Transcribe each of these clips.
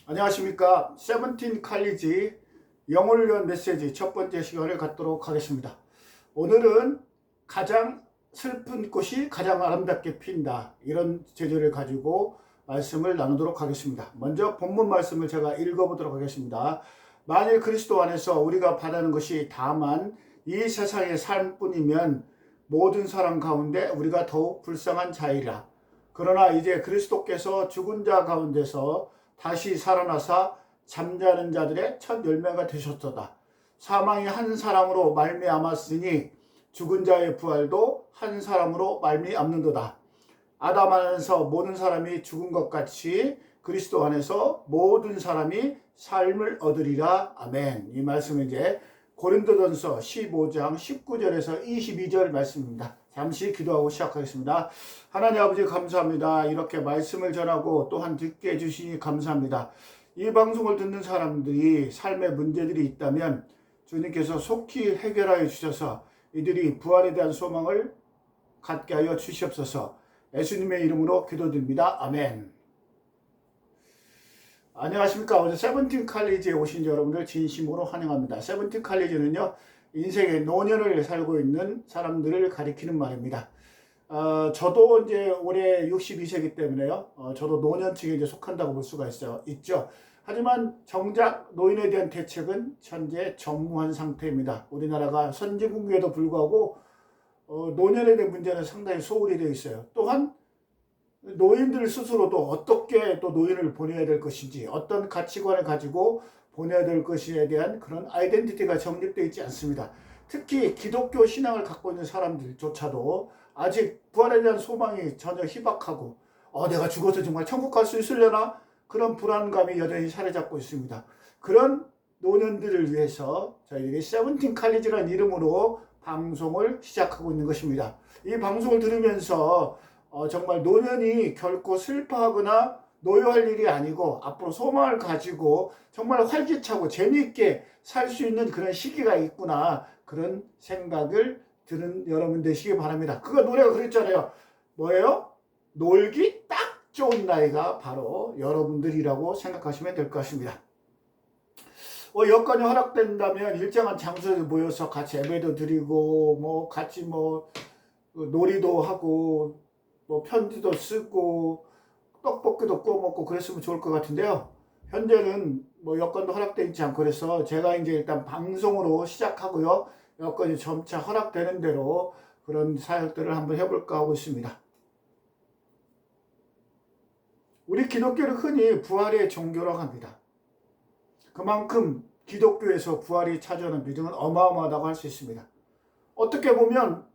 안녕하십니까. 세븐틴 칼리지 영어를 위한 메시지 첫 번째 시간을 갖도록 하겠습니다. 오늘은 가장 슬픈 꽃이 가장 아름답게 핀다, 이런 제조를 가지고 말씀을 나누도록 하겠습니다. 먼저 본문 말씀을 제가 읽어보도록 하겠습니다. 만일 그리스도 안에서 우리가 바라는 것이 다만 이 세상의 삶뿐이면 모든 사람 가운데 우리가 더욱 불쌍한 자이라. 그러나 이제 그리스도께서 죽은 자 가운데서 다시 살아나사 잠자는 자들의 첫 열매가 되셨도다. 사망이 한 사람으로 말미암았으니 죽은 자의 부활도 한 사람으로 말미암는도다. 아담 안에서 모든 사람이 죽은 것 같이 그리스도 안에서 모든 사람이 삶을 얻으리라. 아멘. 이 말씀은 이제 고린도전서 15장 19절에서 22절 말씀입니다. 잠시 기도하고 시작하겠습니다. 하나님 아버지 감사합니다. 이렇게 말씀을 전하고 또한 듣게 해주시니 감사합니다. 이 방송을 듣는 사람들이 삶의 문제들이 있다면 주님께서 속히 해결하여 주셔서 이들이 부활에 대한 소망을 갖게 하여 주시옵소서. 예수님의 이름으로 기도드립니다. 아멘. 안녕하십니까. 오늘 세븐틴 칼리지에 오신 여러분들 진심으로 환영합니다. 세븐틴 칼리지는요, 인생의 노년을 살고 있는 사람들을 가리키는 말입니다. 저도 이제 올해 62세이기 때문에요. 저도 노년층에 이제 속한다고 볼 수가 있죠. 하지만 정작 노인에 대한 대책은 현재 전무한 상태입니다. 우리나라가 선진국에도 불구하고 노년에 대한 문제는 상당히 소홀히 되어 있어요. 또한 노인들 스스로도 어떻게 또 노인을 보내야 될 것인지, 어떤 가치관을 가지고 보내야 될 것에 대한 그런 아이덴티티가 정립되어 있지 않습니다. 특히 기독교 신앙을 갖고 있는 사람들조차도 아직 부활에 대한 소망이 전혀 희박하고 내가 죽어서 정말 천국 갈 수 있으려나? 그런 불안감이 여전히 사로잡고 있습니다. 그런 노년들을 위해서 저희들이 세븐틴 칼리지라는 이름으로 방송을 시작하고 있는 것입니다. 이 방송을 들으면서 정말 노년이 결코 슬퍼하거나 노여할 일이 아니고 앞으로 소망을 가지고 정말 활기차고 재미있게 살 수 있는 그런 시기가 있구나, 그런 생각을 드는 여러분 되시기 바랍니다. 그거 노래가 그랬잖아요. 뭐예요? 놀기 딱 좋은 나이가 바로 여러분들이라고 생각하시면 될 것 같습니다. 여건이 허락된다면 일정한 장소에 모여서 같이 예배도 드리고 같이 놀이도 하고 편지도 쓰고 떡볶이도 구워 먹고 그랬으면 좋을 것 같은데요. 현재는 여건도 허락되어 있지 않고 그래서 제가 이제 일단 방송으로 시작하고요. 여건이 점차 허락되는 대로 그런 사역들을 한번 해볼까 하고 있습니다. 우리 기독교를 흔히 부활의 종교라고 합니다. 그만큼 기독교에서 부활이 차지하는 비중은 어마어마하다고 할 수 있습니다. 어떻게 보면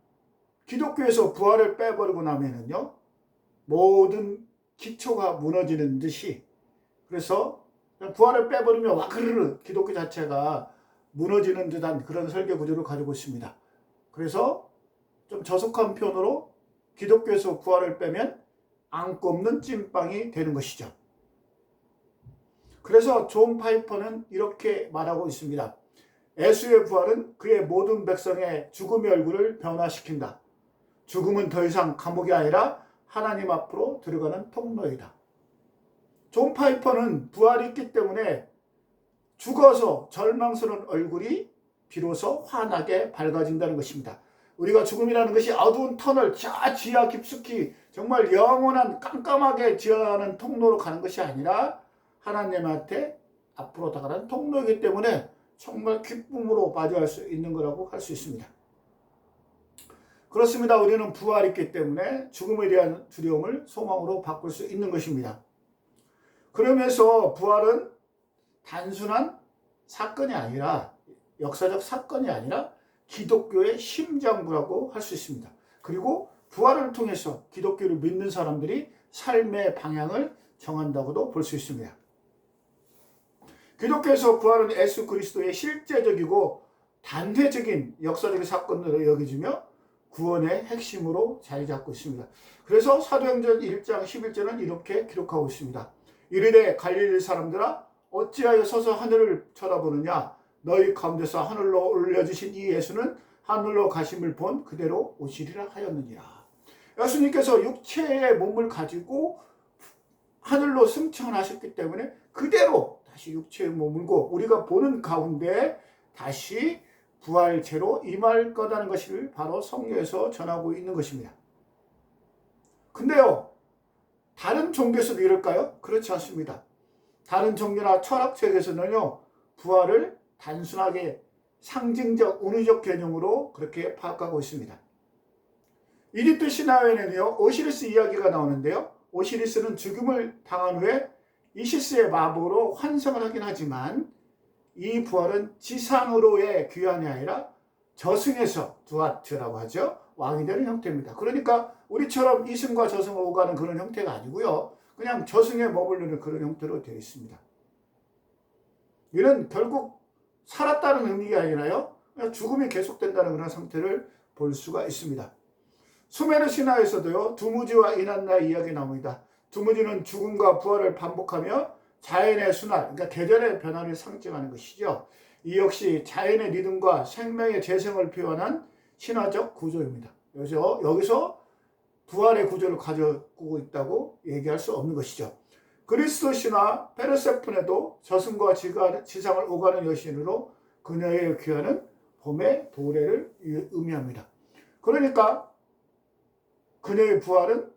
기독교에서 부활을 빼버리고 나면은요, 모든 기초가 무너지는 듯이, 그래서 부활을 빼버리면 와그르르 기독교 자체가 무너지는 듯한 그런 설교 구조를 가지고 있습니다. 그래서 좀 저속한 표현으로 기독교에서 부활을 빼면 안고 없는 찐빵이 되는 것이죠. 그래서 존 파이퍼는 이렇게 말하고 있습니다. 예수의 부활은 그의 모든 백성의 죽음의 얼굴을 변화시킨다. 죽음은 더 이상 감옥이 아니라 하나님 앞으로 들어가는 통로이다. 존 파이퍼는 부활이 있기 때문에 죽어서 절망스러운 얼굴이 비로소 환하게 밝아진다는 것입니다. 우리가 죽음이라는 것이 어두운 터널, 지하 깊숙이 정말 영원한 깜깜하게 지하는 통로로 가는 것이 아니라 하나님한테 앞으로 다가가는 통로이기 때문에 정말 기쁨으로 맞이할 수 있는 거라고 할 수 있습니다. 그렇습니다. 우리는 부활이 있기 때문에 죽음에 대한 두려움을 소망으로 바꿀 수 있는 것입니다. 그러면서 부활은 단순한 사건이 아니라, 역사적 사건이 아니라 기독교의 심장부라고 할 수 있습니다. 그리고 부활을 통해서 기독교를 믿는 사람들이 삶의 방향을 정한다고도 볼 수 있습니다. 기독교에서 부활은 예수 그리스도의 실제적이고 단회적인 역사적인 사건으로 여겨지며 구원의 핵심으로 자리 잡고 있습니다. 그래서 사도행전 1장 11절은 이렇게 기록하고 있습니다. 이르되 갈릴리 사람들아 어찌하여 서서 하늘을 쳐다보느냐, 너희 가운데서 하늘로 올려주신 이 예수는 하늘로 가심을 본 그대로 오시리라 하였느니라. 예수님께서 육체의 몸을 가지고 하늘로 승천하셨기 때문에 그대로 다시 육체의 몸을고 우리가 보는 가운데 다시 부활체로 임할 거라는 것을 바로 성경에서 전하고 있는 것입니다. 근데요, 다른 종교에서도 이럴까요? 그렇지 않습니다. 다른 종교나 철학책에서는요, 부활을 단순하게 상징적, 운의적 개념으로 그렇게 파악하고 있습니다. 이집트 신화에는요, 오시리스 이야기가 나오는데요. 오시리스는 죽음을 당한 후에 이시스의 마법으로 환생을 하긴 하지만 이 부활은 지상으로의 귀환이 아니라 저승에서 두아트라고 하죠. 왕이 되는 형태입니다. 그러니까 우리처럼 이승과 저승을 오가는 그런 형태가 아니고요. 그냥 저승에 머무르는 그런 형태로 되어 있습니다. 이는 결국 살았다는 의미가 아니라요. 죽음이 계속된다는 그런 상태를 볼 수가 있습니다. 수메르 신화에서도요. 두무지와 이난나의 이야기 나옵니다. 두무지는 죽음과 부활을 반복하며 자연의 순환, 그러니까 계절의 변화를 상징하는 것이죠. 이 역시 자연의 리듬과 생명의 재생을 표현한 신화적 구조입니다. 여기서 부활의 구조를 가지고 있다고 얘기할 수 없는 것이죠. 그리스 신화 페르세폰에도 저승과 지상을 오가는 여신으로 그녀의 귀환은 봄의 도래를 의미합니다. 그러니까 그녀의 부활은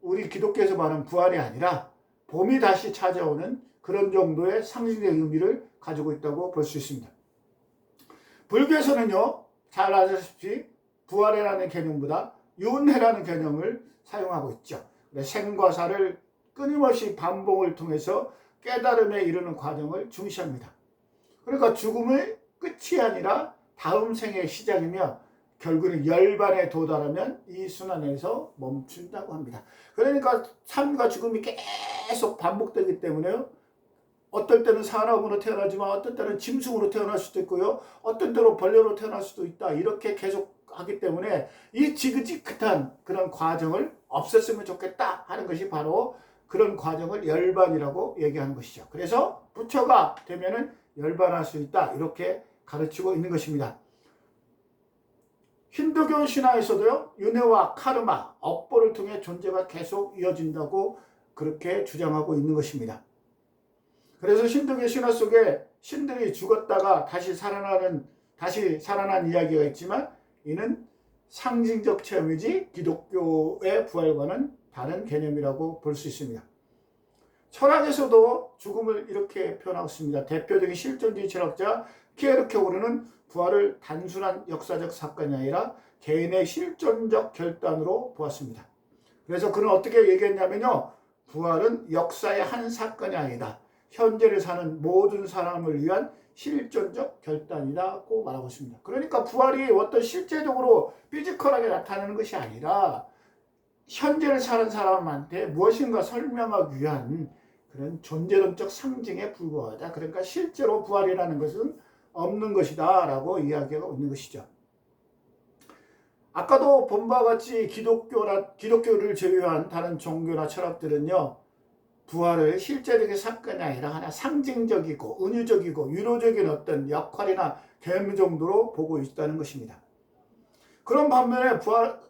우리 기독교에서 말하는 부활이 아니라 봄이 다시 찾아오는 그런 정도의 상징적 의미를 가지고 있다고 볼 수 있습니다. 불교에서는요, 잘 아시다시피 부활이라는 개념보다 윤회라는 개념을 사용하고 있죠. 생과 사를 끊임없이 반복을 통해서 깨달음에 이르는 과정을 중시합니다. 그러니까 죽음의 끝이 아니라 다음 생의 시작이며 결국은 열반에 도달하면 이 순환에서 멈춘다고 합니다. 그러니까 삶과 죽음이 계속 반복되기 때문에요. 어떨 때는 사람으로 태어나지만 어떤 때는 짐승으로 태어날 수도 있고요. 어떤 때로 벌레로 태어날 수도 있다. 이렇게 계속 하기 때문에 이 지긋지긋한 그런 과정을 없앴으면 좋겠다 하는 것이 바로 그런 과정을 열반이라고 얘기하는 것이죠. 그래서 부처가 되면은 열반할 수 있다. 이렇게 가르치고 있는 것입니다. 힌두교 신화에서도요, 윤회와 카르마, 업보를 통해 존재가 계속 이어진다고 그렇게 주장하고 있는 것입니다. 그래서 힌두교 신화 속에 신들이 죽었다가 다시 살아난 이야기가 있지만 이는 상징적 체험이지 기독교의 부활과는 다른 개념이라고 볼 수 있습니다. 철학에서도 죽음을 이렇게 표현하고 있습니다. 대표적인 실존주의 철학자 키에르케고르는 부활을 단순한 역사적 사건이 아니라 개인의 실존적 결단으로 보았습니다. 그래서 그는 어떻게 얘기했냐면요. 부활은 역사의 한 사건이 아니다. 현재를 사는 모든 사람을 위한 실존적 결단이라고 말하고 있습니다. 그러니까 부활이 어떤 실제적으로 피지컬하게 나타나는 것이 아니라 현재를 사는 사람한테 무엇인가 설명하기 위한 그런 존재론적 상징에 불과하다. 그러니까 실제로 부활이라는 것은 없는 것이다 라고 이야기하고 있는 것이죠. 아까도 본 바와 같이 기독교를 제외한 다른 종교나 철학들은요, 부활을 실제적인 사건이 아니라 하나 상징적이고 은유적이고 유로적인 어떤 역할이나 개념 정도로 보고 있다는 것입니다. 그런 반면에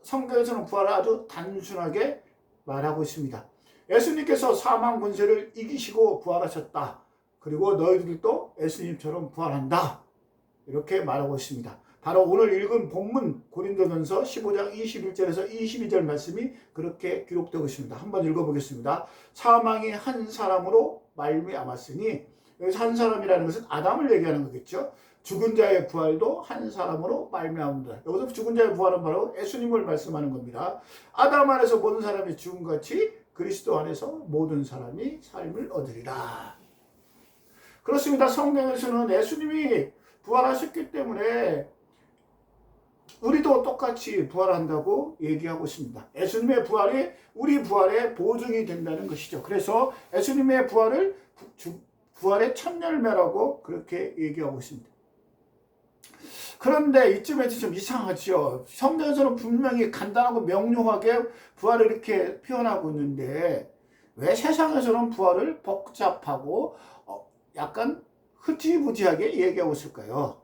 성경에서는 부활을 아주 단순하게 말하고 있습니다. 예수님께서 사망 권세를 이기시고 부활하셨다. 그리고 너희들도 예수님처럼 부활한다. 이렇게 말하고 있습니다. 바로 오늘 읽은 본문 고린도전서 15장 21절에서 22절 말씀이 그렇게 기록되고 있습니다. 한번 읽어보겠습니다. 사망이 한 사람으로 말미암았으니, 여기서 한 사람이라는 것은 아담을 얘기하는 거겠죠. 죽은 자의 부활도 한 사람으로 말미암는다. 여기서 죽은 자의 부활은 바로 예수님을 말씀하는 겁니다. 아담 안에서 모든 사람이 죽음같이 그리스도 안에서 모든 사람이 삶을 얻으리라. 그렇습니다. 성경에서는 예수님이 부활하셨기 때문에 우리도 똑같이 부활한다고 얘기하고 있습니다. 예수님의 부활이 우리 부활의 보증이 된다는 것이죠. 그래서 예수님의 부활을 부활의 첫 열매라고 그렇게 얘기하고 있습니다. 그런데 이쯤에서 좀 이상하죠. 성경에서는 분명히 간단하고 명료하게 부활을 이렇게 표현하고 있는데 왜 세상에서는 부활을 복잡하고 약간 흐지부지하게 얘기하고 있을까요?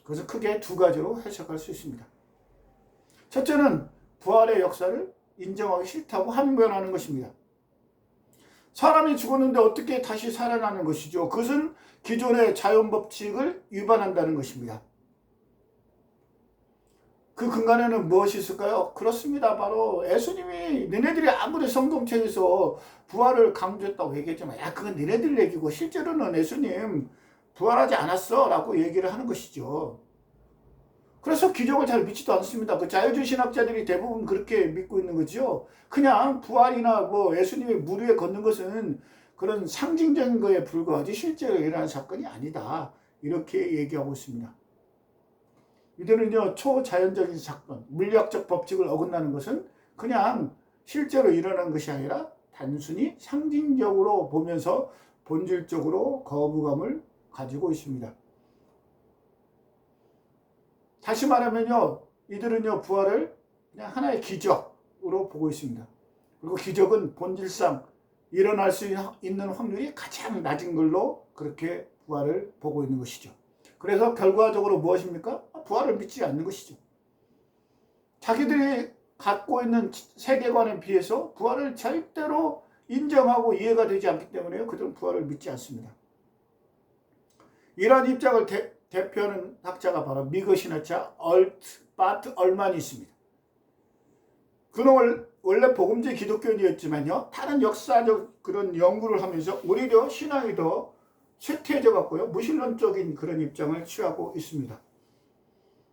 그래서 크게 두 가지로 해석할 수 있습니다. 첫째는 부활의 역사를 인정하기 싫다고 항변하는 것입니다. 사람이 죽었는데 어떻게 다시 살아나는 것이죠? 그것은 기존의 자연 법칙을 위반한다는 것입니다. 그 근간에는 무엇이 있을까요? 그렇습니다. 바로 예수님이 너네들이 아무리 성경책에서 부활을 강조했다고 얘기했지만 야 그건 너네들 얘기고 실제로는 예수님 부활하지 않았어 라고 얘기를 하는 것이죠. 그래서 기적을 잘 믿지도 않습니다. 그 자유주의 신학자들이 대부분 그렇게 믿고 있는 거죠. 그냥 부활이나 뭐 예수님이 물 위에 걷는 것은 그런 상징적인 거에 불과하지 실제로 일어난 사건이 아니다. 이렇게 얘기하고 있습니다. 이들은요, 초자연적인 사건, 물리학적 법칙을 어긋나는 것은 그냥 실제로 일어난 것이 아니라 단순히 상징적으로 보면서 본질적으로 거부감을 가지고 있습니다. 다시 말하면요, 이들은요, 부활을 그냥 하나의 기적으로 보고 있습니다. 그리고 기적은 본질상 일어날 수 있는 확률이 가장 낮은 걸로 그렇게 부활을 보고 있는 것이죠. 그래서 결과적으로 무엇입니까? 부활을 믿지 않는 것이죠. 자기들이 갖고 있는 세계관에 비해서 부활을 절대로 인정하고 이해가 되지 않기 때문에 그들은 부활을 믿지 않습니다. 이러한 입장을 대표하는 학자가 바로 미거 신학자 바트 얼만이 있습니다. 그는 원래 복음주의 기독교인이었지만요, 다른 역사적 그런 연구를 하면서 오히려 신앙이 더 쇠퇴해져 갖고요, 무신론적인 그런 입장을 취하고 있습니다.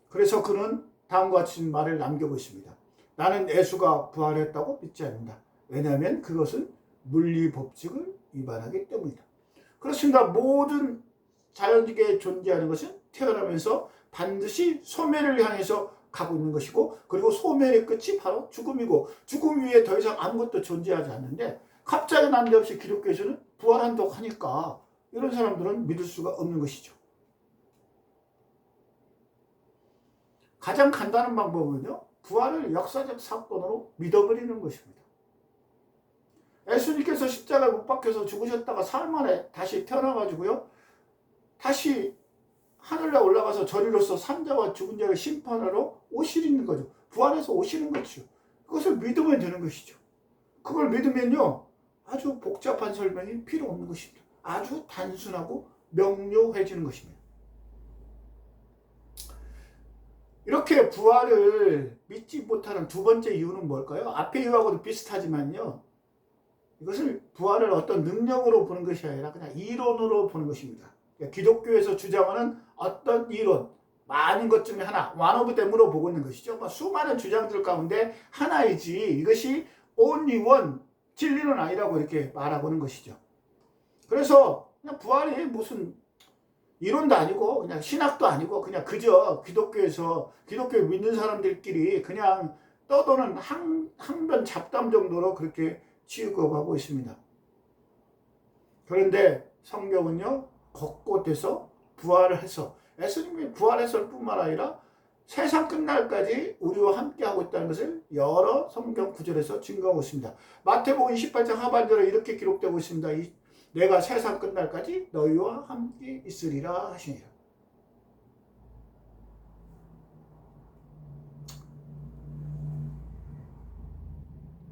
그래서 그는 다음과 같은 말을 남기고 있습니다. 나는 예수가 부활했다고 믿지 않는다. 왜냐하면 그것은 물리 법칙을 위반하기 때문이다. 그렇습니다. 모든 자연계에 존재하는 것은 태어나면서 반드시 소멸을 향해서 가고 있는 것이고, 그리고 소멸의 끝이 바로 죽음이고, 죽음 위에 더 이상 아무것도 존재하지 않는데 갑자기 난데없이 기독교에서는 부활한다고 하니까 이런 사람들은 믿을 수가 없는 것이죠. 가장 간단한 방법은요, 부활을 역사적 사건으로 믿어버리는 것입니다. 예수님께서 십자가에 못 박혀서 죽으셨다가 사흘 만에 다시 태어나가지고요, 다시 하늘에 올라가서 저리로서 산자와 죽은 자를 심판하러 오시는 거죠. 부활해서 오시는 거죠. 그것을 믿으면 되는 것이죠. 그걸 믿으면요, 아주 복잡한 설명이 필요 없는 것입니다. 아주 단순하고 명료해지는 것입니다. 이렇게 부활을 믿지 못하는 두 번째 이유는 뭘까요? 앞에 이유하고도 비슷하지만요, 이것을 부활을 어떤 능력으로 보는 것이 아니라 그냥 이론으로 보는 것입니다. 기독교에서 주장하는 어떤 이론, 많은 것 중에 하나, one of them으로 보고 있는 것이죠. 수많은 주장들 가운데 하나이지 이것이 only one, 진리는 아니라고 이렇게 말하고는 것이죠. 그래서 그냥 부활이 무슨 이론도 아니고 그냥 신학도 아니고 그냥 그저 기독교에 믿는 사람들끼리 그냥 떠도는 항변 잡담 정도로 그렇게 취급하고 있습니다. 그런데 성경은요, 곳곳에서 부활을 해서 예수님이 부활했을 뿐만 아니라 세상 끝날까지 우리와 함께하고 있다는 것을 여러 성경 구절에서 증거하고 있습니다. 마태복음 28장 하반절에 이렇게 기록되고 있습니다. 내가 세상 끝날까지 너희와 함께 있으리라 하시니라.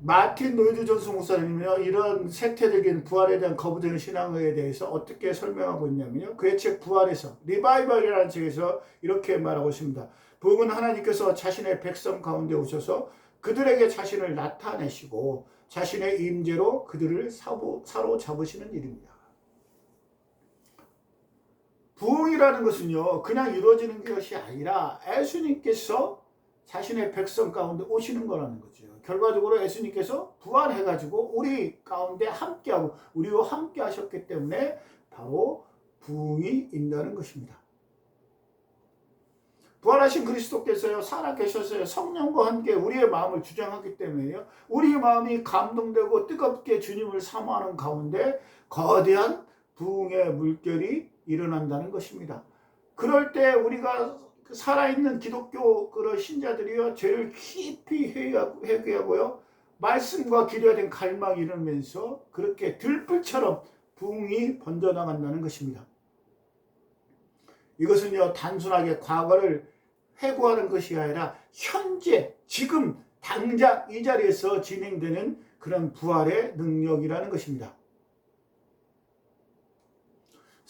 마틴 노이드 존스 목사님은요, 이런 세태적인 부활에 대한 거부되는 신앙에 대해서 어떻게 설명하고 있냐면요, 그의 책 부활에서 리바이벌이라는 책에서 이렇게 말하고 있습니다. 부흥은 하나님께서 자신의 백성 가운데 오셔서 그들에게 자신을 나타내시고 자신의 임재로 그들을 사로잡으시는 일입니다. 부흥이라는 것은요, 그냥 이루어지는 것이 아니라 예수님께서 자신의 백성 가운데 오시는 거라는 거죠. 결과적으로 예수님께서 부활해가지고 우리 가운데 함께하고 우리와 함께 하셨기 때문에 바로 부흥이 있다는 것입니다. 부활하신 그리스도께서요, 살아계셔서요, 성령과 함께 우리의 마음을 주장하기 때문에요, 우리의 마음이 감동되고 뜨겁게 주님을 사모하는 가운데 거대한 부흥의 물결이 일어난다는 것입니다. 그럴 때 우리가 살아있는 기독교 그런 신자들이요, 죄를 깊이 회개하고요, 말씀과 기도에 대한 갈망이 일어나면서 그렇게 들불처럼 부흥이 번져나간다는 것입니다. 이것은요, 단순하게 과거를 회고하는 것이 아니라 현재 지금 당장 이 자리에서 진행되는 그런 부활의 능력이라는 것입니다.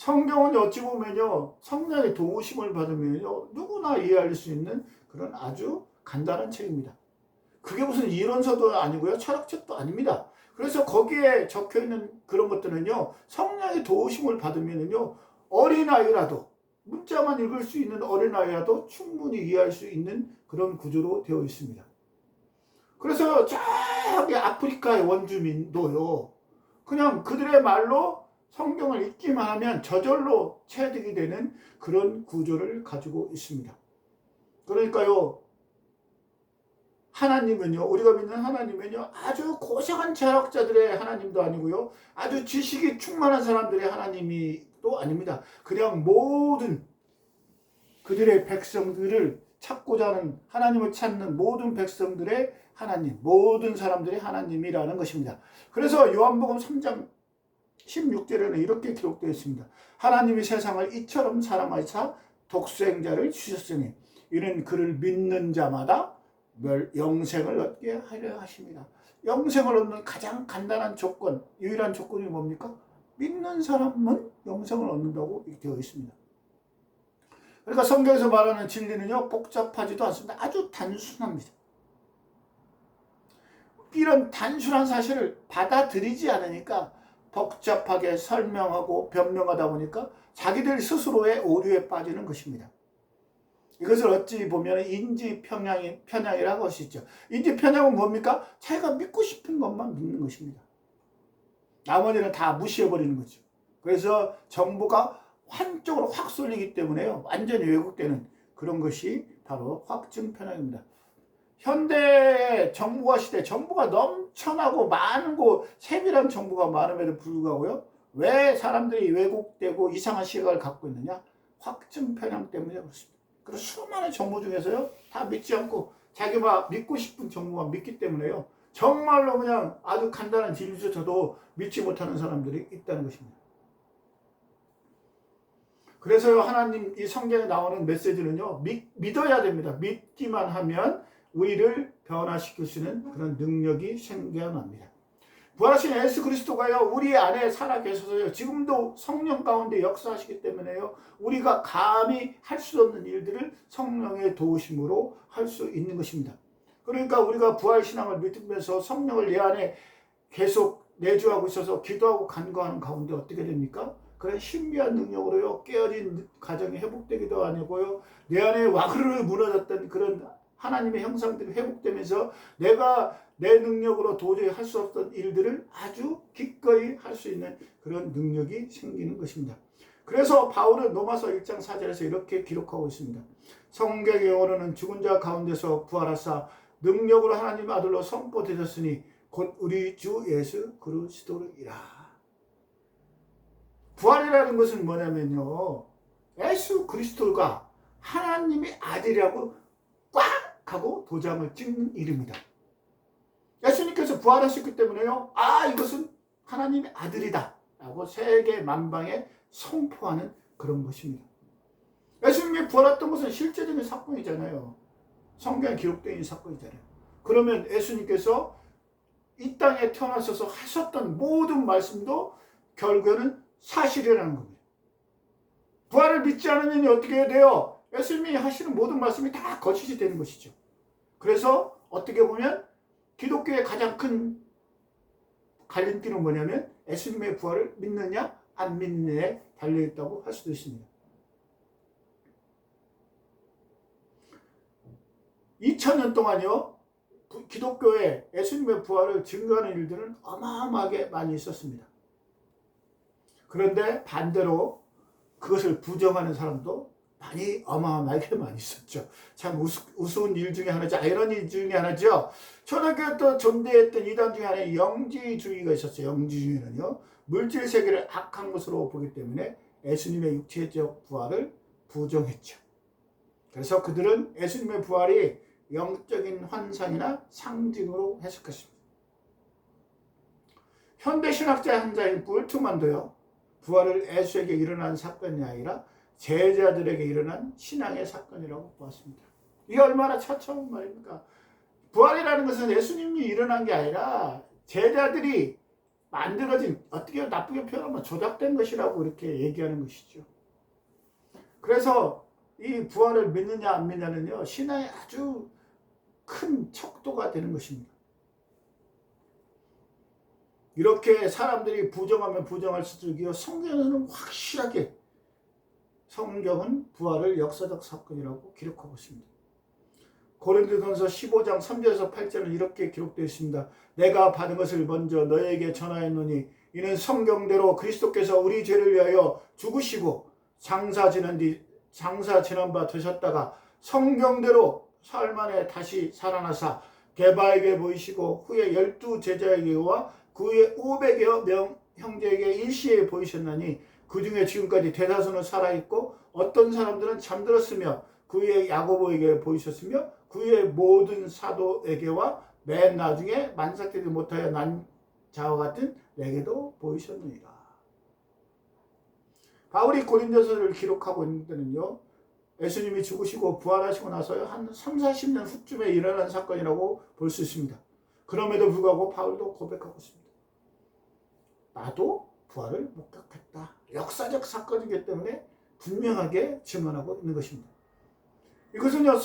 성경은 어찌 보면요, 성령의 도우심을 받으면요, 누구나 이해할 수 있는 그런 아주 간단한 책입니다. 그게 무슨 이론서도 아니고요, 철학책도 아닙니다. 그래서 거기에 적혀 있는 그런 것들은요, 성령의 도우심을 받으면요, 어린아이라도, 문자만 읽을 수 있는 어린아이라도 충분히 이해할 수 있는 그런 구조로 되어 있습니다. 그래서 저기 아프리카의 원주민도요, 그냥 그들의 말로 성경을 읽기만 하면 저절로 체득이 되는 그런 구조를 가지고 있습니다. 그러니까요, 하나님은요, 우리가 믿는 하나님은요, 아주 고상한 철학자들의 하나님도 아니고요, 아주 지식이 충만한 사람들의 하나님이 또 아닙니다. 그냥 모든 그들의 백성들을 찾고자 하는, 하나님을 찾는 모든 백성들의 하나님, 모든 사람들의 하나님이라는 것입니다. 그래서 요한복음 3장 16절에는 이렇게 기록되어 있습니다. 하나님이 세상을 이처럼 사랑하사 독생자를 주셨으니 이는 그를 믿는 자마다 영생을 얻게 하려 하십니다. 영생을 얻는 가장 간단한 조건, 유일한 조건이 뭡니까? 믿는 사람은 영생을 얻는다고 되어 있습니다. 그러니까 성경에서 말하는 진리는요, 복잡하지도 않습니다. 아주 단순합니다. 이런 단순한 사실을 받아들이지 않으니까 복잡하게 설명하고 변명하다 보니까 자기들 스스로의 오류에 빠지는 것입니다. 이것을 어찌 보면 인지편향이라고 할 수 있죠. 인지편향은 뭡니까? 자기가 믿고 싶은 것만 믿는 것입니다. 나머지는 다 무시해버리는 거죠. 그래서 정보가 한쪽으로 확 쏠리기 때문에요, 완전히 왜곡되는 그런 것이 바로 확증편향입니다. 현대 정보화 시대, 정보가 넘쳐나고 많고 세밀한 정보가 많음에도 불구하고요, 왜 사람들이 왜곡되고 이상한 시각을 갖고 있느냐? 확증편향 때문에 그렇습니다. 그래서 수많은 정보 중에서요, 다 믿지 않고 자기가 믿고 싶은 정보만 믿기 때문에요, 정말로 그냥 아주 간단한 진리조차도 믿지 못하는 사람들이 있다는 것입니다. 그래서 하나님 이 성경에 나오는 메시지는요, 믿어야 됩니다. 믿기만 하면 우리를 변화시킬 수 있는 그런 능력이 생겨납니다. 부활하신 예수 그리스도가요, 우리 안에 살아 계셔서요, 지금도 성령 가운데 역사하시기 때문에요, 우리가 감히 할 수 없는 일들을 성령의 도우심으로 할 수 있는 것입니다. 그러니까 우리가 부활신앙을 믿으면서 성령을 내 안에 계속 내주하고 있어서 기도하고 간구하는 가운데 어떻게 됩니까? 그런 신비한 능력으로요, 깨어진 가정이 회복되기도 하고요, 내 안에 와그르르 무너졌던 그런 하나님의 형상들이 회복되면서 내가 내 능력으로 도저히 할 수 없던 일들을 아주 기꺼이 할 수 있는 그런 능력이 생기는 것입니다. 그래서 바울은 로마서 1장 4절에서 이렇게 기록하고 있습니다. 성경의 영어로는 죽은 자 가운데서 부활하사 능력으로 하나님의 아들로 선포되셨으니 곧 우리 주 예수 그리스도이라. 부활이라는 것은 뭐냐면요, 예수 그리스도가 하나님의 아들이라고 꽉 하고 도장을 찍는 일입니다. 예수님께서 부활하셨기 때문에요, 이것은 하나님의 아들이다 라고 세계 만방에 선포하는 그런 것입니다. 예수님이 부활했던 것은 실제적인 사건이잖아요. 성경에 기록되어 있는 사건이잖아요. 그러면 예수님께서 이 땅에 태어나셔서 하셨던 모든 말씀도 결국에는 사실이라는 겁니다. 부활을 믿지 않으면 어떻게 해야 돼요? 예수님이 하시는 모든 말씀이 다 거짓이 되는 것이죠. 그래서 어떻게 보면 기독교의 가장 큰 갈림길은 뭐냐면 예수님의 부활을 믿느냐 안 믿느냐에 달려있다고 할 수도 있습니다. 2000년 동안요, 기독교에 예수님의 부활을 증거하는 일들은 어마어마하게 많이 있었습니다. 그런데 반대로 그것을 부정하는 사람도 어마어마하게 많이 있었죠. 참 우스운 일 중에 하나죠. 아이러니 중에 하나죠. 초대교회 또 존재했던 이단 중에 하나의 영지주의가 있었어요. 영지주의는요, 물질 세계를 악한 것으로 보기 때문에 예수님의 육체적 부활을 부정했죠. 그래서 그들은 예수님의 부활이 영적인 환상이나 상징으로 해석했습니다. 현대신학자 한 자인 볼트만도요, 부활을 예수에게 일어난 사건이 아니라 제자들에게 일어난 신앙의 사건이라고 보았습니다. 이게 얼마나 차차운 말입니까? 부활이라는 것은 예수님이 일어난 게 아니라 제자들이 만들어진, 어떻게 나쁘게 표현하면 조작된 것이라고 이렇게 얘기하는 것이죠. 그래서 이 부활을 믿느냐 안 믿느냐는요, 신앙의 아주 큰 척도가 되는 것입니다. 이렇게 사람들이 부정하면 부정할수록요, 성경에는 확실하게 성경은 부활을 역사적 사건이라고 기록하고 있습니다. 고린도전서 15장 3절에서 8절은 이렇게 기록되어 있습니다. 내가 받은 것을 먼저 너에게 전하였노니 이는 성경대로 그리스도께서 우리 죄를 위하여 죽으시고 장사 지난 바 되셨다가 성경대로 사흘 만에 다시 살아나사 게바에게 보이시고 후에 12제자에게와 그 후에 500여 형제에게 일시에 보이셨나니 그 중에 지금까지 대다수는 살아있고 어떤 사람들은 잠들었으며 그 후에 야고보에게 보이셨으며 그 후에 모든 사도에게와 맨 나중에 만삭되지 못하여 난 자와 같은 내게도 보이셨느니라. 바울이 고린도서를 기록하고 있는 데는요, 예수님이 죽으시고 부활하시고 나서 한 3, 40년 후쯤에 일어난 사건이라고 볼 수 있습니다. 그럼에도 불구하고 바울도 고백하고 있습니다. 나도 부활을 목격했다. 역사적 사건이기 때문에 분명하게 증언하고 있는 것입니다. 이것은요,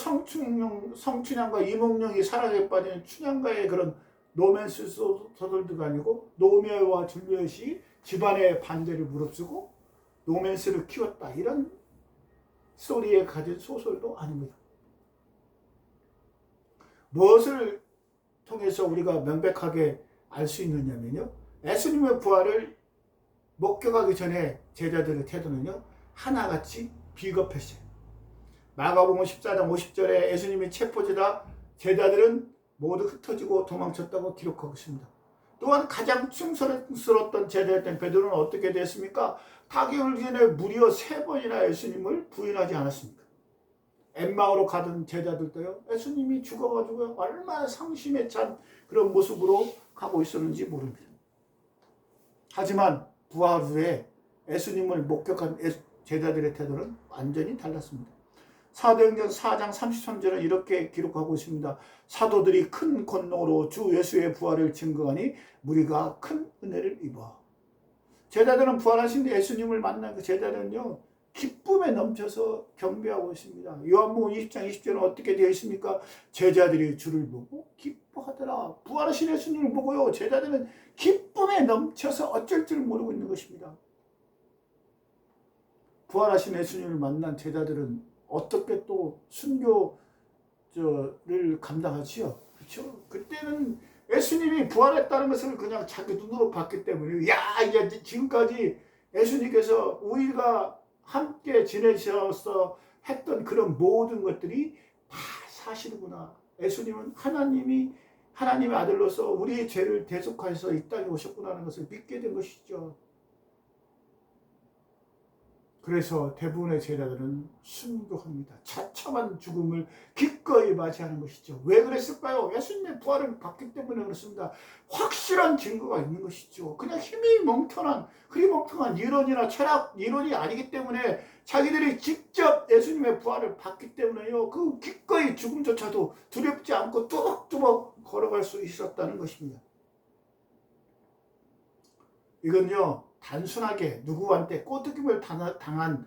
성춘향과 이몽룡이 사랑에 빠지는 춘향가의 그런 로맨스 소설도 아니고 로미오와 줄리엣이 집안의 반대를 무릅쓰고 로맨스를 키웠다, 이런 스토리에 가진 소설도 아닙니다. 무엇을 통해서 우리가 명백하게 알 수 있느냐면요, 예수님의 부활을 목격하기 전에 제자들의 태도는요, 하나같이 비겁했어요. 마가복음 14장 50절에 예수님이 체포되다 제자들은 모두 흩어지고 도망쳤다고 기록하고 있습니다. 또한 가장 충성스러웠던 제자였던 베드로는 어떻게 됐습니까? 가기 전에 무려 3번이나 예수님을 부인하지 않았습니까? 엠마오로 가던 제자들도요, 예수님이 죽어가지고 얼마나 상심에 찬 그런 모습으로 가고 있었는지 모릅니다. 하지만 부활 후에 예수님을 목격한 제자들의 태도는 완전히 달랐습니다. 사도행전 4장 33절은 이렇게 기록하고 있습니다. 사도들이 큰 권능으로 주 예수의 부활을 증거하니 무리가 큰 은혜를 입어. 제자들은 부활하신 예수님을 만난 그 제자들은요, 기쁨에 넘쳐서 경배하고 있습니다. 요한복음 20장 20절은 어떻게 되어 있습니까? 제자들이 주를 보고 기뻐하더라. 부활하신 예수님을 보고요, 제자들은 기쁨에 넘쳐서 어쩔 줄 모르고 있는 것입니다. 부활하신 예수님을 만난 제자들은 어떻게 또 순교를 감당하지요? 그렇죠? 그때는 예수님이 부활했다는 것을 그냥 자기 눈으로 봤기 때문에, 야, 이제 지금까지 예수님께서 우리가 함께 지내셔서 했던 그런 모든 것들이 다 사실이구나. 예수님은 하나님의 아들로서 우리의 죄를 대속하여서 이 땅에 오셨구나라는 것을 믿게 된 것이죠. 그래서 대부분의 제자들은 순교합니다. 처참한 죽음을 기꺼이 맞이하는 것이죠. 왜 그랬을까요? 예수님의 부활을 봤기 때문에 그렇습니다. 확실한 증거가 있는 것이죠. 그냥 흐리멍텅한 이론이나 철학 이론이 아니기 때문에, 자기들이 직접 예수님의 부활을 봤기 때문에요, 그 기꺼이 죽음조차도 두렵지 않고 뚜벅뚜벅 걸어갈 수 있었다는 것입니다. 이건요, 단순하게 누구한테 꼬드김을 당한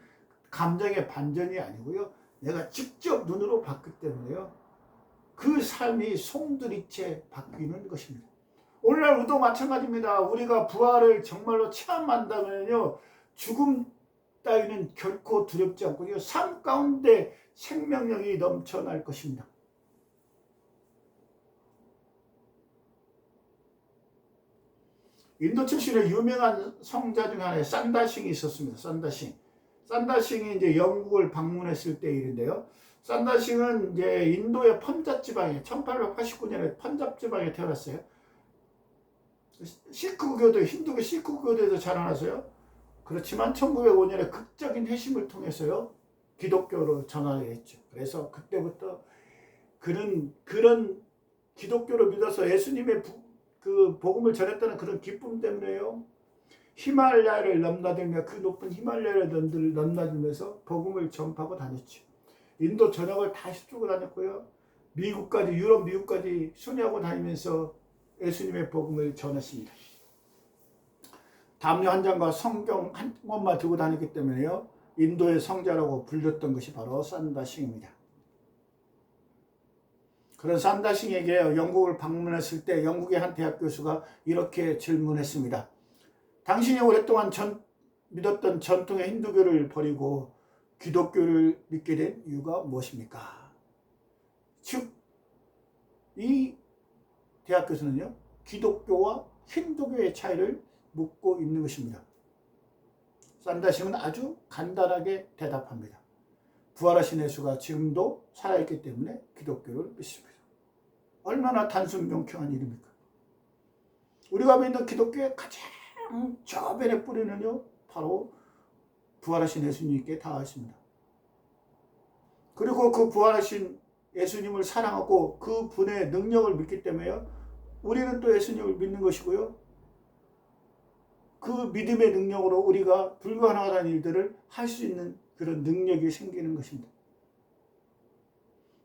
감정의 반전이 아니고요, 내가 직접 눈으로 봤기 때문에요, 그 삶이 송두리째 바뀌는 것입니다. 오늘날 우리도 마찬가지입니다. 우리가 부활을 정말로 체험한다면요, 죽음 따위는 결코 두렵지 않고요, 삶 가운데 생명력이 넘쳐날 것입니다. 인도 출신의 유명한 성자 중 하나에 산다싱이 있었습니다. 산다싱이 이제 영국을 방문했을 때 일인데요. 산다싱은 이제 인도의 펀잡 지방에 1889년에 펀잡 지방에 태어났어요. 시크교도, 힌두교 시크교도에서 자라나서요. 그렇지만 1905년에 극적인 회심을 통해서요, 기독교로 전환을 했죠. 그래서 그때부터 그런 기독교를 믿어서 예수님의 그 복음을 전했다는 그런 기쁨 때문에요, 히말라야를 넘나들며, 그 높은 히말라야를 넘나들면서 복음을 전파하고 다녔죠. 인도 전역을 다 휩쓸고 다녔고요, 유럽 미국까지 순회하고 다니면서 예수님의 복음을 전했습니다. 담요 한 장과 성경 한 권만 들고 다녔기 때문에요. 인도의 성자라고 불렸던 것이 바로 산다싱입니다. 그런 산다싱에게 영국을 방문했을 때 영국의 한 대학 교수가 이렇게 질문했습니다. 당신이 오랫동안 믿었던 전통의 힌두교를 버리고 기독교를 믿게 된 이유가 무엇입니까? 즉, 이 대학 교수는요, 기독교와 힌두교의 차이를 묻고 있는 것입니다. 산다싱은 아주 간단하게 대답합니다. 부활하신 예수가 지금도 살아있기 때문에 기독교를 믿습니다. 얼마나 단순 명쾌한 일입니까? 우리가 믿는 기독교의 가장 저변의 뿌리는요, 바로 부활하신 예수님께 닿아 있습니다. 그리고 그 부활하신 예수님을 사랑하고 그 분의 능력을 믿기 때문에요, 우리는 또 예수님을 믿는 것이고요, 그 믿음의 능력으로 우리가 불가능한 일들을 할 수 있는 그런 능력이 생기는 것입니다.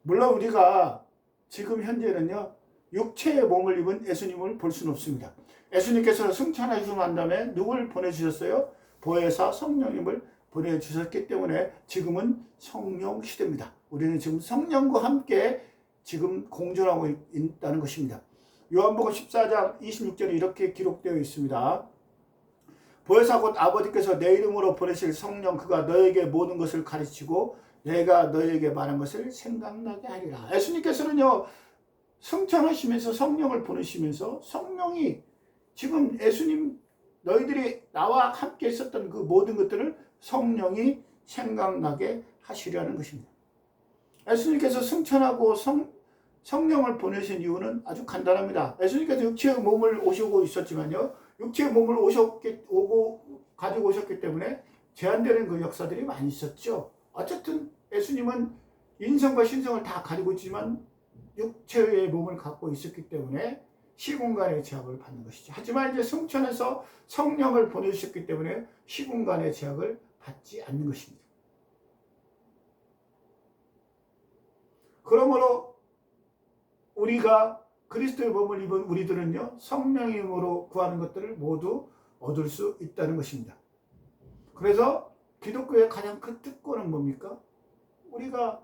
물론 우리가 지금 현재는요, 육체의 몸을 입은 예수님을 볼 수는 없습니다. 예수님께서 승천하시고 난 다음에 누굴 보내주셨어요? 보혜사 성령님을 보내주셨기 때문에 지금은 성령 시대입니다. 우리는 지금 성령과 함께 지금 공존하고 있다는 것입니다. 요한복음 14장 26절에 이렇게 기록되어 있습니다. 보혜사 곧 아버지께서 내 이름으로 보내실 성령, 그가 너에게 모든 것을 가르치고 내가 너에게 말한 것을 생각나게 하리라. 예수님께서는요, 승천하시면서 성령을 보내시면서 성령이 지금 예수님, 너희들이 나와 함께 있었던 그 모든 것들을 성령이 생각나게 하시려는 것입니다. 예수님께서 승천하고 성령을 보내신 이유는 아주 간단합니다. 예수님께서 육체의 몸을 오시고 있었지만요, 육체의 몸을 가지고 오셨기 때문에 제한되는 그 역사들이 많이 있었죠. 어쨌든 예수님은 인성과 신성을 다 가지고 있지만 육체의 몸을 갖고 있었기 때문에 시공간의 제약을 받는 것이죠. 하지만 이제 승천해서 성령을 보내주셨기 때문에 시공간의 제약을 받지 않는 것입니다. 그러므로 우리가 그리스도의 몸을 입은 우리들은요, 성령님으로 구하는 것들을 모두 얻을 수 있다는 것입니다. 그래서 기독교의 가장 큰 특권은 뭡니까? 우리가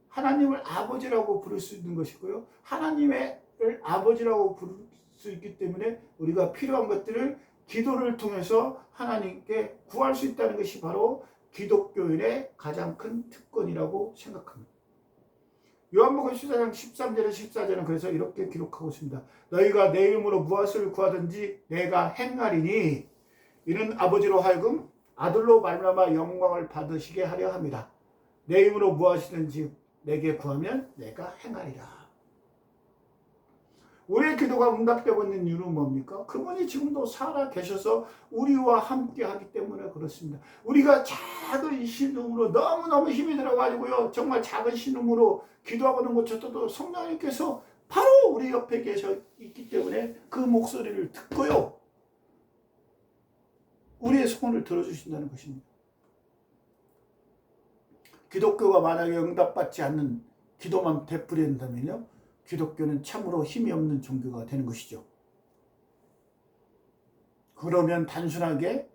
하나님을 아버지라고 부를 수 있는 것이고요, 하나님을 아버지라고 부를 수 있기 때문에 우리가 필요한 것들을 기도를 통해서 하나님께 구할 수 있다는 것이 바로 기독교인의 가장 큰 특권이라고 생각합니다. 요한복음 14장 13절에 14절은 그래서 이렇게 기록하고 있습니다. 너희가 내 이름으로 무엇을 구하든지 내가 행하리니 이는 아버지로 하여금 아들로 말미암아 영광을 받으시게 하려 합니다. 내 이름으로 무엇이든지 내게 구하면 내가 행하리라. 우리의 기도가 응답되고 있는 이유는 뭡니까? 그분이 지금도 살아 계셔서 우리와 함께 하기 때문에 그렇습니다. 우리가 작은 신음으로 너무너무 힘이 들어가지고요, 정말 작은 신음으로 기도하고는 것조차도 성령님께서 바로 우리 옆에 계셔 있기 때문에 그 목소리를 듣고요, 우리의 소원을 들어주신다는 것입니다. 기독교가 만약에 응답받지 않는 기도만 되풀이한다면요, 기독교는 참으로 힘이 없는 종교가 되는 것이죠. 그러면 단순하게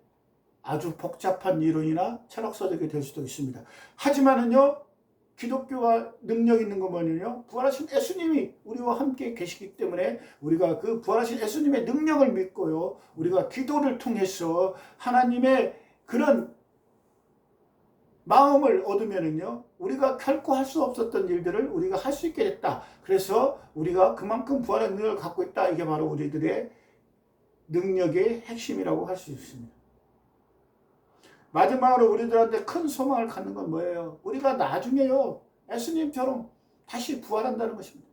아주 복잡한 이론이나 철학서적이 될 수도 있습니다. 하지만은요, 기독교가 능력 있는 것만은요, 부활하신 예수님이 우리와 함께 계시기 때문에 우리가 그 부활하신 예수님의 능력을 믿고요, 우리가 기도를 통해서 하나님의 그런 마음을 얻으면은요, 우리가 결코 할 수 없었던 일들을 우리가 할 수 있게 됐다. 그래서 우리가 그만큼 부활의 능력을 갖고 있다. 이게 바로 우리들의 능력의 핵심이라고 할 수 있습니다. 마지막으로 우리들한테 큰 소망을 갖는 건 뭐예요? 우리가 나중에요, 예수님처럼 다시 부활한다는 것입니다.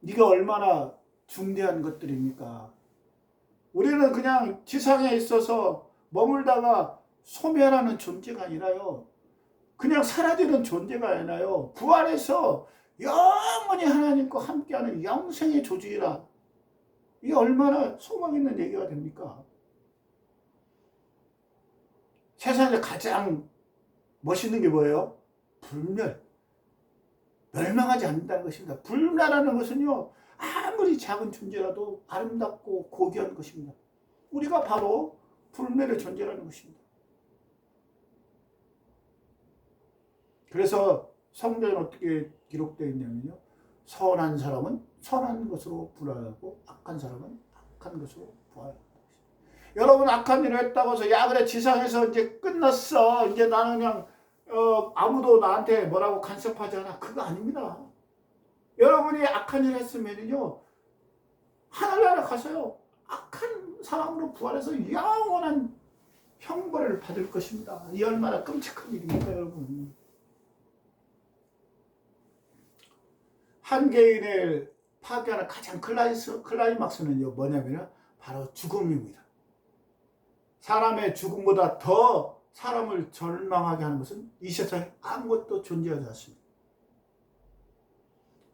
이게 얼마나 중대한 것들입니까? 우리는 그냥 지상에 있어서 머물다가 소멸하는 존재가 아니라요, 그냥 사라지는 존재가 아니라요, 부활해서 영원히 하나님과 함께하는 영생의 조직이라. 이게 얼마나 소망 있는 얘기가 됩니까? 세상에 가장 멋있는 게 뭐예요? 불멸. 멸망하지 않는다는 것입니다. 불멸하는 것은요, 아무리 작은 존재라도 아름답고 고귀한 것입니다. 우리가 바로 불멸의 존재라는 것입니다. 그래서 성경에 어떻게 기록되어 있냐면요. 선한 사람은 선한 것으로 부활하고 악한 사람은 악한 것으로 부활한다. 여러분 악한 일을 했다고 해서 야 그래 지상에서 이제 끝났어. 이제 나는 그냥 아무도 나한테 뭐라고 간섭하지 않아. 그거 아닙니다. 여러분이 악한 일을 했으면요. 하늘나라 가서요. 악한 사람으로 부활해서 영원한 형벌을 받을 것입니다. 이 얼마나 끔찍한 일입니까 여러분. 한 개인을 파괴하는 가장 클라이막스는요 뭐냐면 바로 죽음입니다. 사람의 죽음보다 더 사람을 절망하게 하는 것은 이 세상에 아무것도 존재하지 않습니다.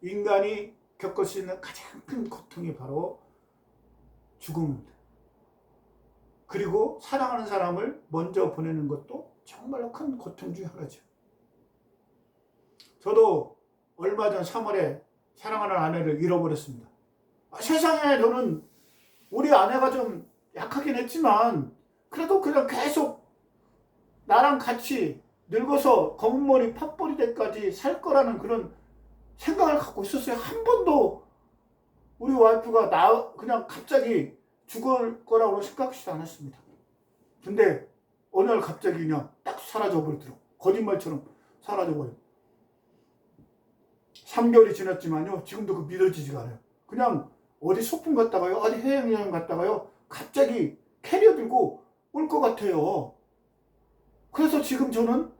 인간이 겪을 수 있는 가장 큰 고통이 바로 죽음입니다. 그리고 사랑하는 사람을 먼저 보내는 것도 정말로 큰 고통 중 하나죠. 저도 얼마 전 3월에 사랑하는 아내를 잃어버렸습니다. 세상에 저는 우리 아내가 좀 약하긴 했지만 그래도 그냥 계속 나랑 같이 늙어서 검은 머리 팥뿌리 때까지 살 거라는 그런 생각을 갖고 있었어요. 한 번도 우리 와이프가 나 그냥 갑자기 죽을 거라고 생각하지도 않았습니다. 근데 어느 날 갑자기 그냥 딱 사라져버리더라고. 거짓말처럼 사라져버려. 3개월이 지났지만요. 지금도 그 믿어지지가 않아요. 그냥 어디 소풍 갔다가요. 어디 해외여행 갔다가요. 갑자기 캐리어 들고 올 것 같아요. 그래서 지금 저는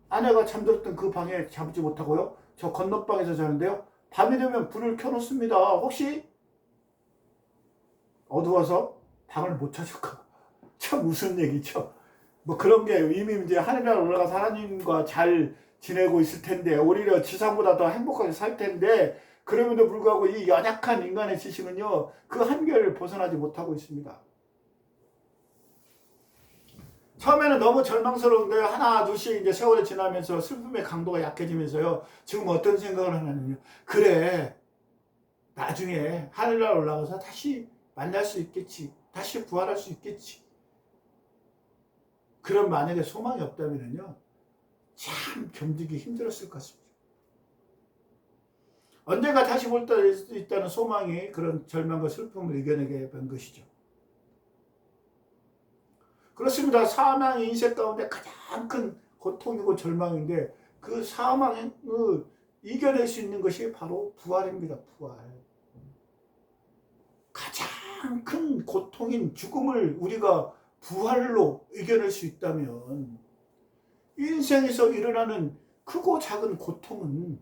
아내가 잠들었던 그 방에 잡지 못하고요. 저 건너방에서 자는데요. 밤이 되면 불을 켜놓습니다. 혹시 어두워서 방을 못 찾을까? 참 무슨 얘기죠. 뭐 그런 게 이미 이제 하늘에 올라가서 하나님과 잘 지내고 있을 텐데 오히려 지상보다 더 행복하게 살 텐데 그럼에도 불구하고 이 연약한 인간의 지식은요. 그 한계를 벗어나지 못하고 있습니다. 처음에는 너무 절망스러운데 하나 둘씩 이제 세월이 지나면서 슬픔의 강도가 약해지면서요. 지금 어떤 생각을 하냐면요. 그래 나중에 하늘날 올라가서 다시 만날 수 있겠지. 다시 부활할 수 있겠지. 그럼 만약에 소망이 없다면요. 참 견디기 힘들었을 것 같습니다. 언젠가 다시 볼 수 있다는 소망이 그런 절망과 슬픔을 이겨내게 된 것이죠. 그렇습니다. 사망이 인생 가운데 가장 큰 고통이고 절망인데 그 사망을 이겨낼 수 있는 것이 바로 부활입니다. 부활. 가장 큰 고통인 죽음을 우리가 부활로 이겨낼 수 있다면 인생에서 일어나는 크고 작은 고통은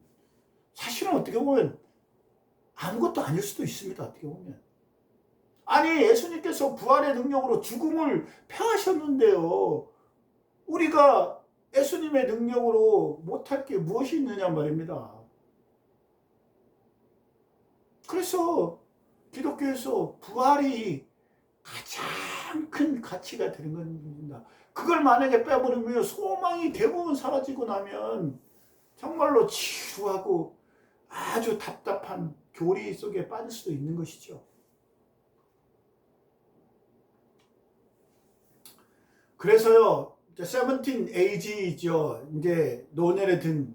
사실은 어떻게 보면 아무것도 아닐 수도 있습니다. 어떻게 보면. 아니 예수님께서 부활의 능력으로 죽음을 패하셨는데요. 우리가 예수님의 능력으로 못할 게 무엇이 있느냐 말입니다. 그래서 기독교에서 부활이 가장 큰 가치가 되는 겁니다. 그걸 만약에 빼버리면 소망이 대부분 사라지고 나면 정말로 지루하고 아주 답답한 교리 속에 빠질 수도 있는 것이죠. 그래서요, 세븐틴 에이지죠. 이제 노년에 든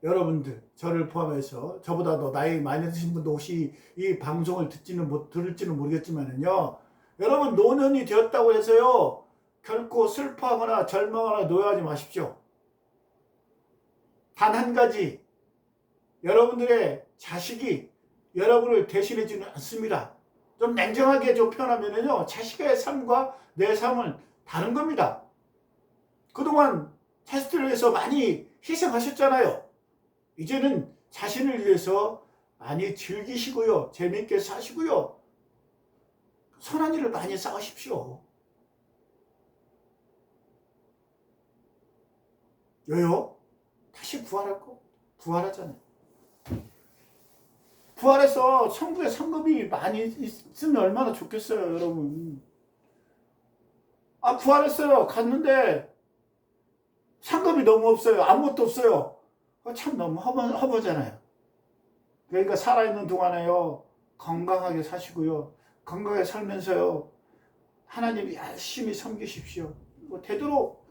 여러분들, 저를 포함해서 저보다 더 나이 많이 드신 분도 혹시 이 방송을 들을지는 모르겠지만요. 여러분 노년이 되었다고 해서요. 결코 슬퍼하거나 절망하거나 노여하지 마십시오. 단 한 가지, 여러분들의 자식이 여러분을 대신해 주는 않습니다. 좀 냉정하게 좀 표현하면요. 자식의 삶과 내 삶은 다른 겁니다. 그동안 자식들을 위해서 많이 희생하셨잖아요. 이제는 자신을 위해서 많이 즐기시고요. 재미있게 사시고요. 선한 일을 많이 쌓으십시오. 왜요? 다시 부활할 거? 부활하잖아요. 부활해서 천국에 상급이 많이 있으면 얼마나 좋겠어요, 여러분. 부활했어요. 갔는데 상급이 너무 없어요. 아무것도 없어요. 참 너무 허무잖아요. 그러니까 살아있는 동안에요. 건강하게 사시고요. 건강하게 살면서요. 하나님 열심히 섬기십시오. 되도록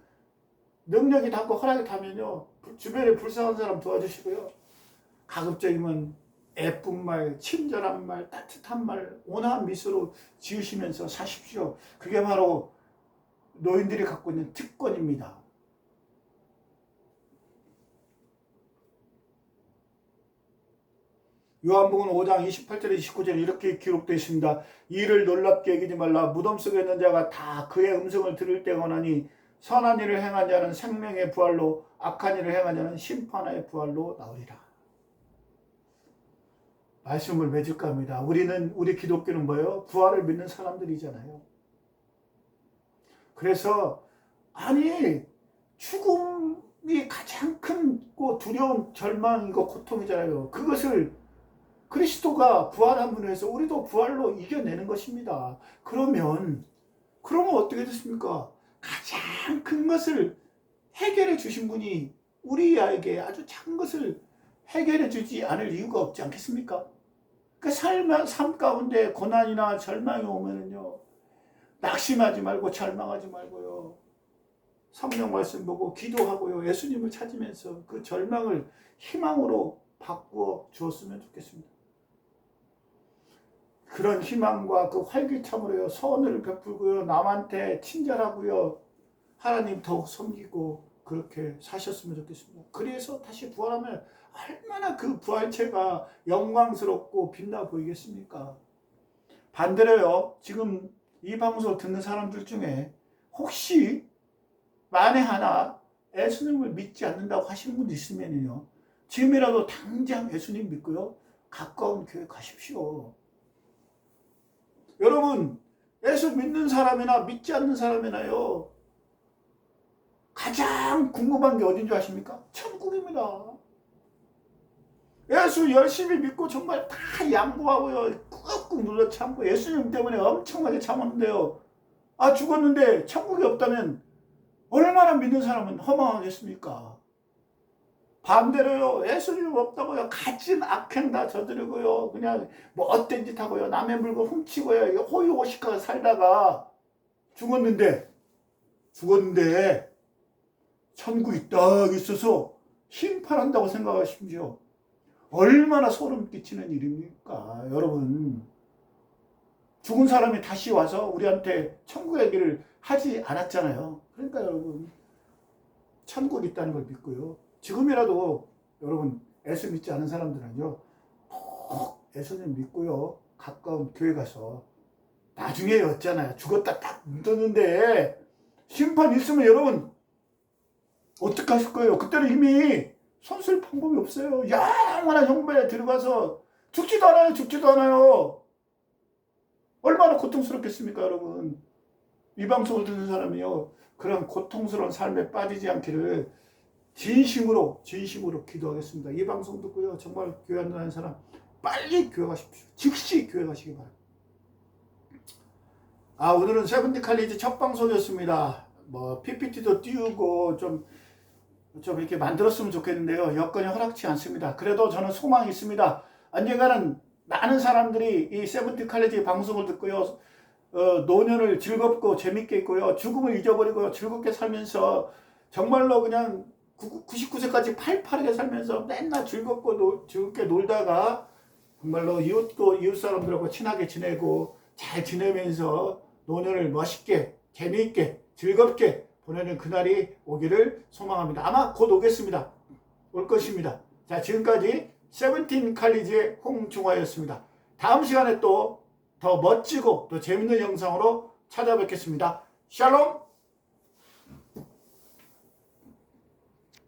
능력이 닿고 허락이 닿으면요. 주변에 불쌍한 사람 도와주시고요. 가급적이면 예쁜 말, 친절한 말, 따뜻한 말, 온화한 미소로 지으시면서 사십시오. 그게 바로 노인들이 갖고 있는 특권입니다. 요한복음 5장 28절에 29절에 이렇게 기록되어 있습니다. 이를 놀랍게 여기지 말라. 무덤 속에 있는 자가 다 그의 음성을 들을 때가 오나니 선한 일을 행한 자는 생명의 부활로 악한 일을 행한 자는 심판의 부활로 나오리라. 말씀을 맺을까 합니다. 우리 기독교는 뭐예요? 부활을 믿는 사람들이잖아요. 그래서 죽음이 가장 큰 두려운 절망이고 고통이잖아요. 그것을 그리스도가 부활한 분에 서 우리도 부활로 이겨내는 것입니다. 그러면 어떻게 됐습니까? 가장 큰 것을 해결해 주신 분이 우리에게 아주 작은 것을 해결해 주지 않을 이유가 없지 않겠습니까? 그 삶 가운데 고난이나 절망이 오면은요, 낙심하지 말고 절망하지 말고요, 성경 말씀 보고 기도하고요, 예수님을 찾으면서 그 절망을 희망으로 바꾸어 주었으면 좋겠습니다. 그런 희망과 그 활기참으로요, 선을 베풀고요, 남한테 친절하고요, 하나님 더욱 섬기고 그렇게 사셨으면 좋겠습니다. 그래서 다시 부활하면 얼마나 그 부활체가 영광스럽고 빛나 보이겠습니까? 반대로요, 지금 이 방송을 듣는 사람들 중에 혹시 만에 하나 예수님을 믿지 않는다고 하시는 분도 있으면요, 지금이라도 당장 예수님 믿고요, 가까운 교회 가십시오. 여러분, 예수 믿는 사람이나 믿지 않는 사람이나요, 가장 궁금한 게 어딘지 아십니까? 천국입니다. 예수 열심히 믿고 정말 다 양보하고요, 꾹꾹 눌러 참고 예수님 때문에 엄청나게 참았는데요, 죽었는데 천국이 없다면 얼마나 믿는 사람은 허망하겠습니까? 반대로요, 예수님 없다고요, 갇힌 악행 다 저지르고요, 그냥 헛된 짓 하고요, 남의 물건 훔치고요, 호의호식하게 살다가 죽었는데 천국이 딱 있어서 심판한다고 생각하십시오. 얼마나 소름 끼치는 일입니까? 여러분, 죽은 사람이 다시 와서 우리한테 천국 얘기를 하지 않았잖아요. 그러니까 여러분, 천국이 있다는 걸 믿고요, 지금이라도 여러분 예수 믿지 않은 사람들은요, 꼭 예수님 믿고요, 가까운 교회 가서 나중에 였잖아요. 죽었다 딱 묻었는데 심판 있으면 여러분 어떻게 하실 거예요? 그때는 이미 손쓸 방법이 없어요. 영원한 형벌에 들어가서 죽지도 않아요. 얼마나 고통스럽겠습니까, 여러분? 이 방송을 듣는 사람이요, 그런 고통스러운 삶에 빠지지 않기를 진심으로 기도하겠습니다. 이 방송 듣고요, 정말 교회 안 다니는 사람 빨리 교회 가십시오. 즉시 교회 가시기 바랍니다. 오늘은 세븐틴 칼리지 첫 방송이었습니다. PPT도 띄우고 좀 이렇게 만들었으면 좋겠는데요, 여건이 허락치 않습니다. 그래도 저는 소망이 있습니다. 언젠가는 많은 사람들이 이 세븐틴 칼리지 방송을 듣고요, 노년을 즐겁고 재밌게 있고요, 죽음을 잊어버리고 즐겁게 살면서 정말로 그냥 99세까지 팔팔하게 살면서 맨날 즐겁게 놀다가 정말로 이웃 사람들하고 친하게 지내고 잘 지내면서 노년을 멋있게 재미있게 즐겁게 보내는 그날이 오기를 소망합니다. 아마 곧 오겠습니다. 올 것입니다. 자, 지금까지 세븐틴 칼리지의 홍중화였습니다. 다음 시간에 또 더 멋지고 또 재밌는 영상으로 찾아뵙겠습니다. 샬롬.